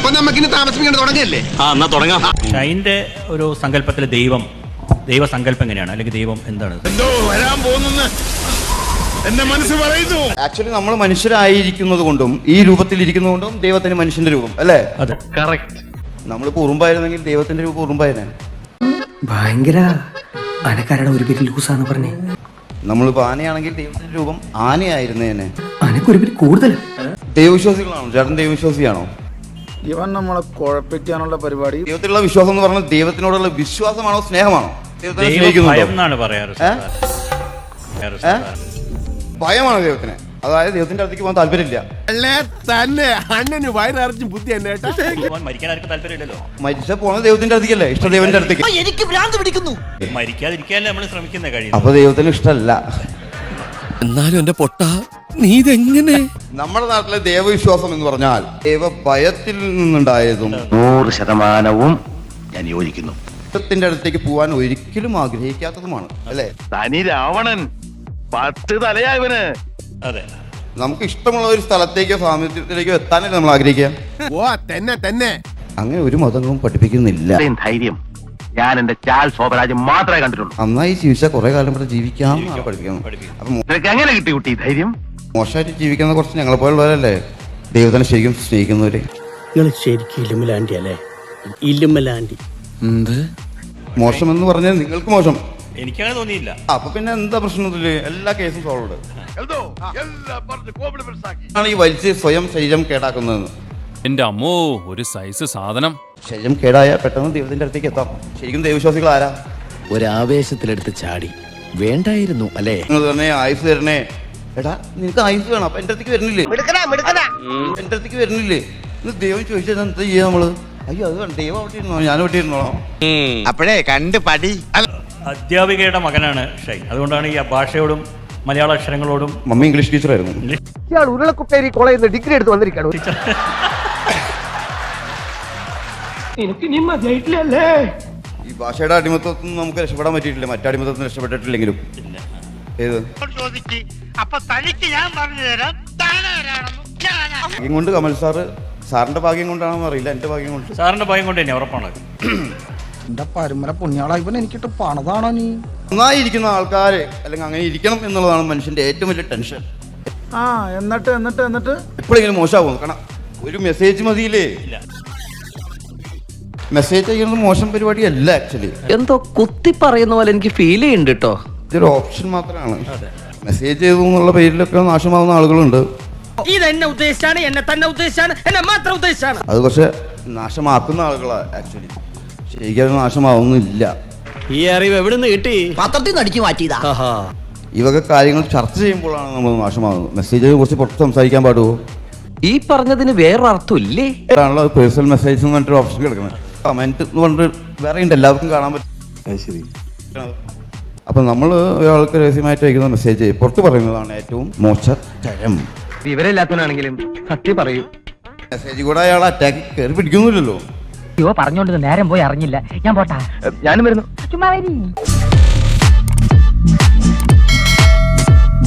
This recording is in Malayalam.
അപ്പൊ നമുക്കിനി താമസിപ്പിക്കേണ്ട തുടങ്ങല്ലേ? എന്നാ തുടങ്ങാം. ഷൈൻ്റെ ഒരു സങ്കല്പത്തിലെ ദൈവസങ്കല്പം എങ്ങനെയാണ്, അല്ലെങ്കിൽ ദൈവം എന്താണ്? എന്തോ വരാൻ പോകുന്നു എന്റെ മനസ്സ് പറയുന്നു. ആക്ച്വലി നമ്മൾ മനുഷ്യരായിരിക്കുന്നത് കൊണ്ടും ഈ രൂപത്തിലിരിക്കുന്നതുകൊണ്ടും ദൈവത്തിന് മനുഷ്യന്റെ രൂപം അല്ലേ? അതെ, കറക്റ്റ്. നമ്മളിപ്പോ ഉറുമ്പായിരുന്നെങ്കിൽ ദൈവത്തിന്റെ രൂപം ഉറുമ്പായിരുന്നു. ഭയങ്കര അനക്കാരുടെ ഒരു പേര് ലൂസാന്ന് പറഞ്ഞേ. നമ്മളിപ്പോ ആനയാണെങ്കിൽ ദൈവത്തിന്റെ രൂപം ആനയായിരുന്നേനെ. അനക്കൊരു പേര് കൂടുതൽ. ദൈവവിശ്വാസികളാണോ ചേട്ടൻ? ദൈവവിശ്വാസിയാണോ? ഇവൻ നമ്മളെ കുഴപ്പിക്കാനുള്ള പരിപാടി. ദൈവത്തിലുള്ള വിശ്വാസം എന്ന് പറഞ്ഞാൽ ദൈവത്തിനോടുള്ള വിശ്വാസമാണോ സ്നേഹമാണോ? ദൈവത്തിനെ സ്നേഹിക്കുന്നുണ്ടോ? ഭയം എന്നാണ് പറയാറ്. ഭയമാണ് ദൈവത്തിന്. അതായത് ദൈവത്തിന്റെ അടുത്തേക്ക് പോകാൻ താല്പര്യമില്ല. തന്നെ അണ്ണന് വയറിറച്ചും ബുദ്ധി തന്നെ. മരിക്കാൻ ആർക്കും താല്പര്യമില്ലല്ലോ. മരിച്ച പോണത് ദൈവത്തിന്റെ അടുത്തേക്കല്ലേ? ഇഷ്ടദൈവന്റെ അടുത്തേക്ക്. എനിക്ക് ഭ്രാന്ത് പിടിക്കുന്നു. മരിക്കാതിരിക്കാനല്ലേ നമ്മൾ ശ്രമിക്കുന്ന കഴിയും. അപ്പൊ ദൈവത്തിന് ഇഷ്ടമല്ല. എന്നാലും എന്റെ പൊട്ട നീ ഇതെങ്ങനെ? നമ്മുടെ നാട്ടിലെ ദൈവവിശ്വാസം എന്ന് പറഞ്ഞാൽ ദൈവഭയത്തിൽ നിന്നുണ്ടായതും 100% ഞാൻ യോജിക്കുന്നു. ദൈവത്തിന്റെ അടുത്തേക്ക് പോകാൻ ഒരിക്കലും ആഗ്രഹിക്കാത്തതുമാണ് അല്ലേ? തനി രാവണൻ 10 തലയായവന്. അതെ, നമുക്ക് ഇഷ്ടമുള്ള ഒരു സ്ഥലത്തേക്കോ സാമീപ്യത്തിലേക്കോ എത്താനല്ലേ നമ്മൾ ആഗ്രഹിക്കുക. ഓ തന്നെ അങ്ങനെ ഒരു മതങ്ങളും പഠിപ്പിക്കുന്നില്ല. ധൈര്യം ഞാൻ എന്റെ ചാൽ ശോഭരാജ് മാത്രമേ കണ്ടിട്ടുള്ളൂ. നന്നായി ജീവിച്ചാൽ കുറെ കാലം വരെ ജീവിക്കാം പഠിപ്പിക്കണം. അപ്പൊ നിനക്ക് എങ്ങനെ കിട്ടി കുട്ടി ധൈര്യം? മോശമായിട്ട് ജീവിക്കുന്ന കുറച്ച് ഞങ്ങളെ പോലുള്ളവരല്ലേ ദൈവത്തിനെ ശരിക്കും സ്നേഹിക്കുന്നവര്. നിങ്ങൾ ശരിക്കും ഇല്ലുമലാണ്ടി അല്ലേ? ഇല്ലുമലാണ്ടി. മോശം എന്ന് പറഞ്ഞാൽ നിങ്ങൾക്ക് മോശം. എനിക്കങ്ങനെ തോന്നിയില്ല. അപ്പൊ പിന്നെ എന്താ പ്രശ്നത്തില്? എല്ലാ കേസും സോൾവ് ആണ്. ഈ വലിച്ച് സ്വയം ശരീരം കേടാക്കുന്നതെന്ന്. എന്റെ അമ്മോ, ഒരു സൈസ് സാധനം. ശരീരം കേടായ പെട്ടെന്ന് ദൈവത്തിന്റെ അടുത്തേക്ക് എത്താം. ശരിക്കും ദൈവവിശ്വാസികൾ ആരാ? ഒരാവേശത്തിലെടുത്ത് ചാടി വേണ്ടായിരുന്നു അല്ലേ? നിങ്ങൾ തന്നെ ആയുസ് തരണേ. എടാ നിനക്ക് ആയുസ് വേണം, അപ്പൊ എന്റെ അടുത്തേക്ക് വരുന്നില്ലേ? എന്റെ അടുത്തേക്ക് വരുന്നില്ലേ? ദൈവം ചോദിച്ചാൽ എന്താ ചെയ്യാ നമ്മള്? അയ്യോ അത് വേണം, ദൈവം അവിടെ ഇരുന്നോ, ഞാൻ അവിടെ ഇരുന്നോളാം. അപ്പഴേ കണ്ട് പടി. അധ്യാപികയുടെ മകനാണ് ഷൈൻ. അതുകൊണ്ടാണ് ഈ ഭാഷയോടും മലയാള അക്ഷരങ്ങളോടും. Mummy English ടീച്ചറായിരുന്നു. ഇയാൾ ഉരുളക്കുപ്പേരി കോളേജിൽ നിന്ന് ഡിഗ്രി എടുത്ത് വന്നിരിക്കണം. ഈ ഭാഷയുടെ അടിമത്തത്തിൽ നമുക്ക് രക്ഷപ്പെടാൻ പറ്റിയിട്ടില്ല. മറ്റടിമത്തത്തിൽ രക്ഷപ്പെട്ടിട്ടില്ലെങ്കിലും. ഏത് ഭാഗ്യം കൊണ്ട് കമൽ സാറിന്റെ ഭാഗ്യം കൊണ്ടാണെന്ന് അറിയില്ല, എന്റെ ഭാഗ്യം കൊണ്ട്. സാറിന്റെ ഭയം കൊണ്ട് തന്നെ ഉറപ്പാണ്. എന്റെ പരമ്പര പുണ്യാളായിപ്പൻ എനിക്കിട്ട് പണതാണോ നീ? നന്നായിരിക്കുന്ന ആൾക്കാര് അല്ലെങ്കിൽ അങ്ങനെ ഇരിക്കണം എന്നുള്ളതാണ് മനുഷ്യന്റെ ഏറ്റവും വലിയ ടെൻഷൻ. എന്നിട്ട് എപ്പോഴെങ്കിലും മോശമാകും. കാരണം ഒരു മെസ്സേജ് മതിയില്ലേ? മെസ്സേജ് അയക്കുന്നത് മോശം പരിപാടിയല്ല ആക്ച്വലി. എന്തോ കുത്തി പറയുന്ന പോലെ എനിക്ക് ഫീൽ ചെയ്യുന്നുണ്ട് കേട്ടോ. ഇതൊരു ഓപ്ഷൻ മാത്രമാണ്. മെസ്സേജ് ചെയ്തു എന്നുള്ള പേരിലൊക്കെ നാശമാവുന്ന ആളുകളുണ്ട്. ഇതെന്നെ ഉദ്ദേശിച്ചാണ്, എന്നെ തന്നെ ഉദ്ദേശിച്ചാണ്, എന്നെ മാത്രം ഉദ്ദേശിച്ചാണ്. അത് പക്ഷെ നാശമാക്കുന്ന ആളുകളാണ് ആക്ച്വലി. ശരിക്കും നാശമാവുന്നില്ല. ഈ അറിവ് എവിടുന്ന് കിട്ടി? പത്രത്തിൽ നിന്ന് അടിച്ചു മാറ്റിയതാ. ഈ വക കാര്യങ്ങൾ ചർച്ച ചെയ്യുമ്പോഴാണ് നമ്മൾ നാശമാകുന്നത്. മെസ്സേജിനെ കുറിച്ച് പുറത്ത് സംസാരിക്കാൻ പാടുമോ? ഈ പറഞ്ഞതിന് വേറൊരർത്ഥം ഇല്ലേ? അതാണല്ലോ പേഴ്സണൽ മെസ്സേജ് എന്ന് പറഞ്ഞിട്ട് ഓപ്ഷൻ കിടക്കുന്നത്. കമന്റ് എന്ന് പറഞ്ഞിട്ട് വേറെ ഉണ്ട്, എല്ലാവർക്കും കാണാൻ പറ്റും. ശരി. അപ്പൊ നമ്മൾ ഒരാൾക്ക് രഹസ്യമായിട്ട് അയക്കുന്ന മെസ്സേജ് പുറത്ത് പറയുന്നതാണ് ഏറ്റവും മോശത്തരം. വിവരമില്ലാത്തവനാണെങ്കിലും സത്യം പറയൂ. മെസ്സേജ് കൂടെ അയാൾ അറ്റാക്ക് കയറി പിടിക്കുന്നില്ലല്ലോ. പറഞ്ഞോണ്ട് നേരം പോയി അറിഞ്ഞില്ല. ഞാൻ പോട്ടാ. ഞാനും വരുന്നു. ചുമ്മാ വരി.